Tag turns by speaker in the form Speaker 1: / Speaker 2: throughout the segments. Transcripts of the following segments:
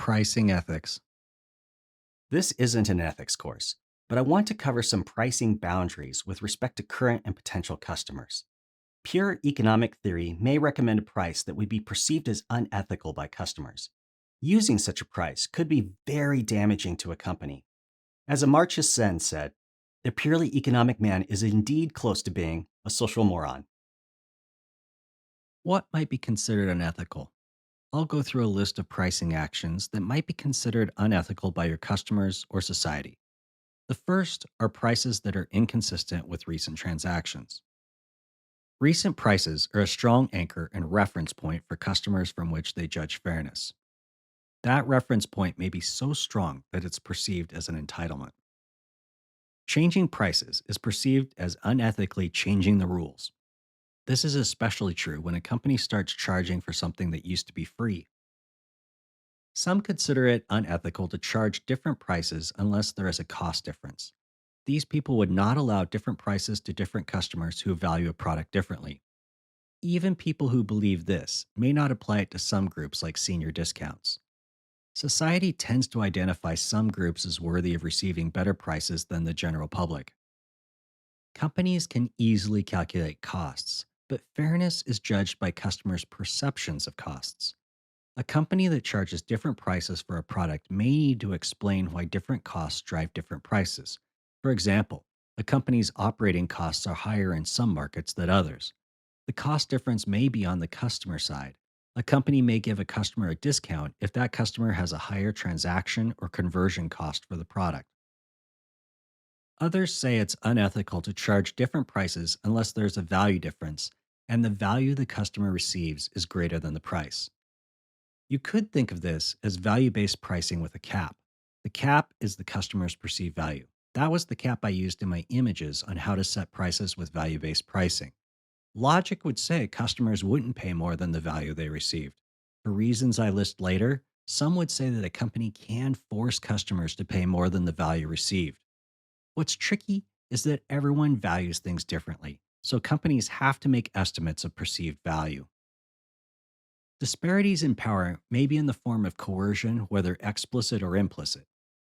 Speaker 1: Pricing ethics.
Speaker 2: This isn't an ethics course, but I want to cover some pricing boundaries with respect to current and potential customers. Pure economic theory may recommend a price that would be perceived as unethical by customers. Using such a price could be very damaging to a company. As Amartya Sen said, the purely economic man is indeed close to being a social moron.
Speaker 1: What might be considered unethical? I'll go through a list of pricing actions that might be considered unethical by your customers or society. The first are prices that are inconsistent with recent transactions. Recent prices are a strong anchor and reference point for customers from which they judge fairness. That reference point may be so strong that it's perceived as an entitlement. Changing prices is perceived as unethically changing the rules. This is especially true when a company starts charging for something that used to be free. Some consider it unethical to charge different prices unless there is a cost difference. These people would not allow different prices to different customers who value a product differently. Even people who believe this may not apply it to some groups like senior discounts. Society tends to identify some groups as worthy of receiving better prices than the general public. Companies can easily calculate costs, but fairness is judged by customers' perceptions of costs. A company that charges different prices for a product may need to explain why different costs drive different prices. For example, a company's operating costs are higher in some markets than others. The cost difference may be on the customer side. A company may give a customer a discount if that customer has a higher transaction or conversion cost for the product. Others say it's unethical to charge different prices unless there's a value difference and the value the customer receives is greater than the price. You could think of this as value based pricing with a cap. The cap is the customer's perceived value. That was the cap I used in my images on how to set prices with value based pricing. Logic would say customers wouldn't pay more than the value they received. For reasons I list later, some would say that a company can force customers to pay more than the value received. What's tricky is that everyone values things differently, so companies have to make estimates of perceived value. Disparities in power may be in the form of coercion, whether explicit or implicit.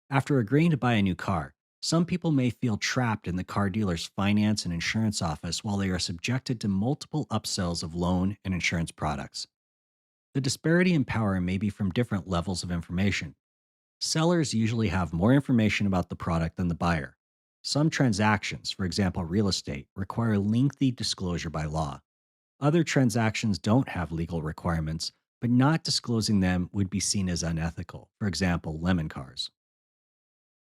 Speaker 1: After agreeing to buy a new car, some people may feel trapped in the car dealer's finance and insurance office while they are subjected to multiple upsells of loan and insurance products. The disparity in power may be from different levels of information. Sellers usually have more information about the product than the buyer. Some transactions, for example real estate, require lengthy disclosure by law. Other transactions don't have legal requirements, but not disclosing them would be seen as unethical, for example, lemon cars.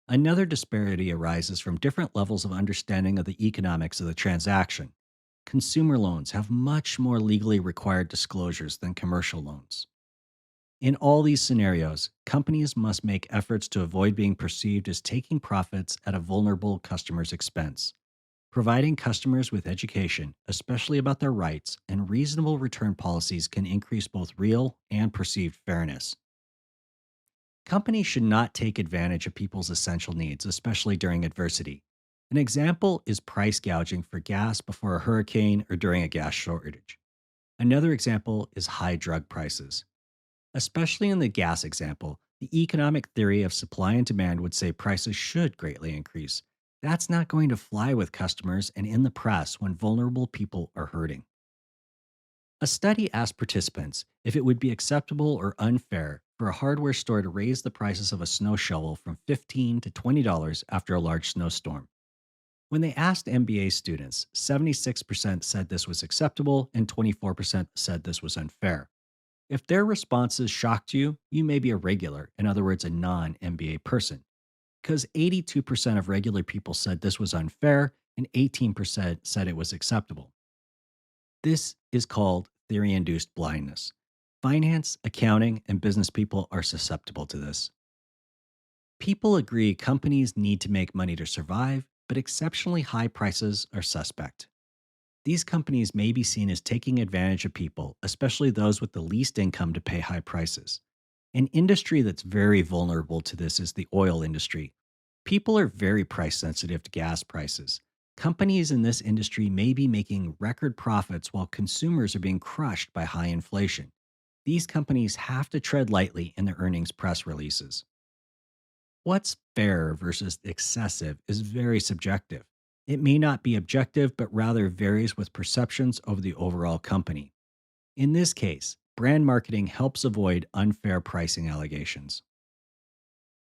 Speaker 1: Another disparity arises from different levels of understanding of the economics of the transaction. Consumer loans have much more legally required disclosures than commercial loans. In all these scenarios, companies must make efforts to avoid being perceived as taking profits at a vulnerable customer's expense. Providing customers with education, especially about their rights, and reasonable return policies can increase both real and perceived fairness. Companies should not take advantage of people's essential needs, especially during adversity. An example is price gouging for gas before a hurricane or during a gas shortage. Another example is high drug prices. Especially in the gas example, the economic theory of supply and demand would say prices should greatly increase. That's not going to fly with customers and in the press when vulnerable people are hurting. A study asked participants if it would be acceptable or unfair for a hardware store to raise the prices of a snow shovel from $15 to $20 after a large snowstorm. When they asked MBA students, 76% said this was acceptable and 24% said this was unfair. If their responses shocked you, you may be a regular, in other words, a non MBA person, because 82% of regular people said this was unfair and 18% said it was acceptable. This is called theory induced blindness. Finance, accounting, and business people are susceptible to this. People agree companies need to make money to survive, but exceptionally high prices are suspect. These companies may be seen as taking advantage of people, especially those with the least income to pay high prices. An industry that's very vulnerable to this is the oil industry. People are very price sensitive to gas prices. Companies in this industry may be making record profits while consumers are being crushed by high inflation. These companies have to tread lightly in their earnings press releases. What's fair versus excessive is very subjective. It may not be objective, but rather varies with perceptions of the overall company. In this case, brand marketing helps avoid unfair pricing allegations.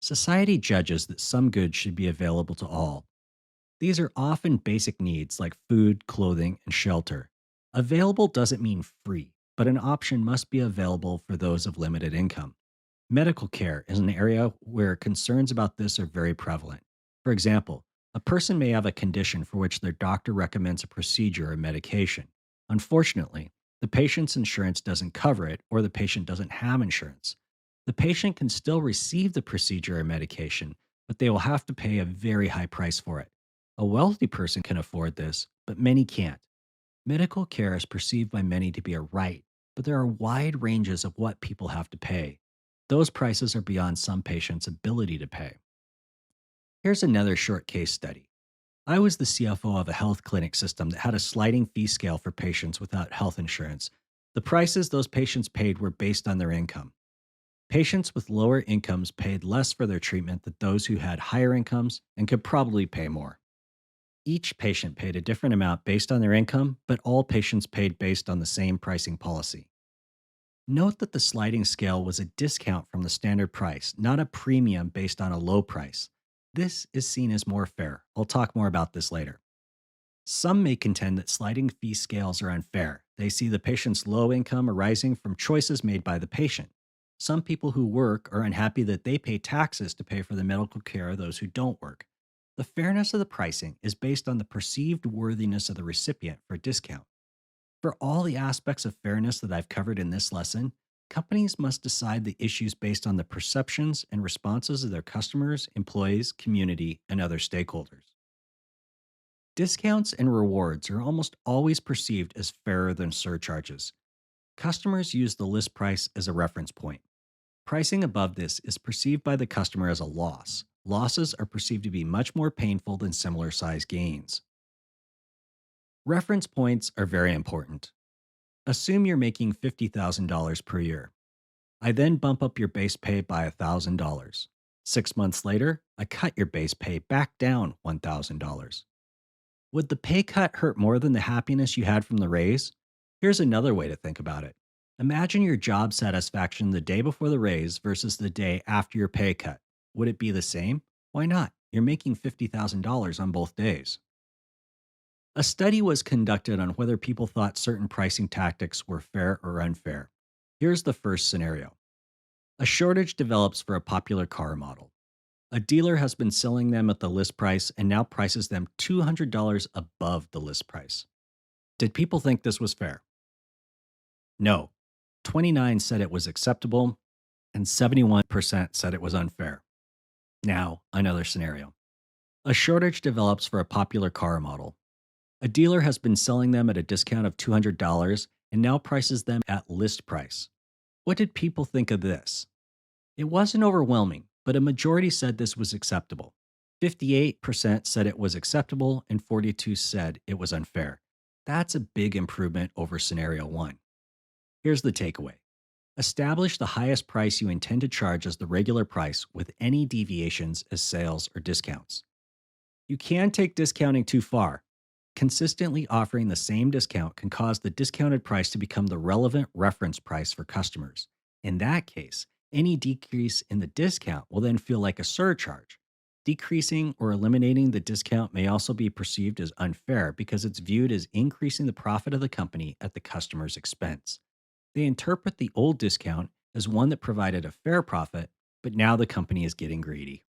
Speaker 1: Society judges that some goods should be available to all. These are often basic needs like food, clothing, and shelter. Available doesn't mean free, but an option must be available for those of limited income. Medical care is an area where concerns about this are very prevalent. For example, a person may have a condition for which their doctor recommends a procedure or medication. Unfortunately, the patient's insurance doesn't cover it, or the patient doesn't have insurance. The patient can still receive the procedure or medication, but they will have to pay a very high price for it. A wealthy person can afford this, but many can't. Medical care is perceived by many to be a right, but there are wide ranges of what people have to pay. Those prices are beyond some patients' ability to pay. Here's another short case study. I was the CFO of a health clinic system that had a sliding fee scale for patients without health insurance. The prices those patients paid were based on their income. Patients with lower incomes paid less for their treatment than those who had higher incomes and could probably pay more. Each patient paid a different amount based on their income, but all patients paid based on the same pricing policy. Note that the sliding scale was a discount from the standard price, not a premium based on a low price. This is seen as more fair. I'll talk more about this later. Some may contend that sliding fee scales are unfair. They see the patient's low income arising from choices made by the patient. Some people who work are unhappy that they pay taxes to pay for the medical care of those who don't work. The fairness of the pricing is based on the perceived worthiness of the recipient for a discount. For all the aspects of fairness that I've covered in this lesson, companies must decide the issues based on the perceptions and responses of their customers, employees, community, and other stakeholders. Discounts and rewards are almost always perceived as fairer than surcharges. Customers use the list price as a reference point. Pricing above this is perceived by the customer as a loss. Losses are perceived to be much more painful than similar size gains. Reference points are very important. Assume you're making $50,000 per year. I then bump up your base pay by $1,000. 6 months later, I cut your base pay back down $1,000. Would the pay cut hurt more than the happiness you had from the raise? Here's another way to think about it. Imagine your job satisfaction the day before the raise versus the day after your pay cut. Would it be the same? Why not? You're making $50,000 on both days. A study was conducted on whether people thought certain pricing tactics were fair or unfair. Here's the first scenario. A shortage develops for a popular car model. A dealer has been selling them at the list price and now prices them $200 above the list price. Did people think this was fair? No. 29 said it was acceptable, and 71% said it was unfair. Now, another scenario. A shortage develops for a popular car model. A dealer has been selling them at a discount of $200 and now prices them at list price. What did people think of this? It wasn't overwhelming, but a majority said this was acceptable. 58% said it was acceptable and 42% said it was unfair. That's a big improvement over scenario 1. Here's the takeaway. Establish the highest price you intend to charge as the regular price with any deviations as sales or discounts. You can take discounting too far. Consistently offering the same discount can cause the discounted price to become the relevant reference price for customers. In that case, any decrease in the discount will then feel like a surcharge. Decreasing or eliminating the discount may also be perceived as unfair because it's viewed as increasing the profit of the company at the customer's expense. They interpret the old discount as one that provided a fair profit, but now the company is getting greedy.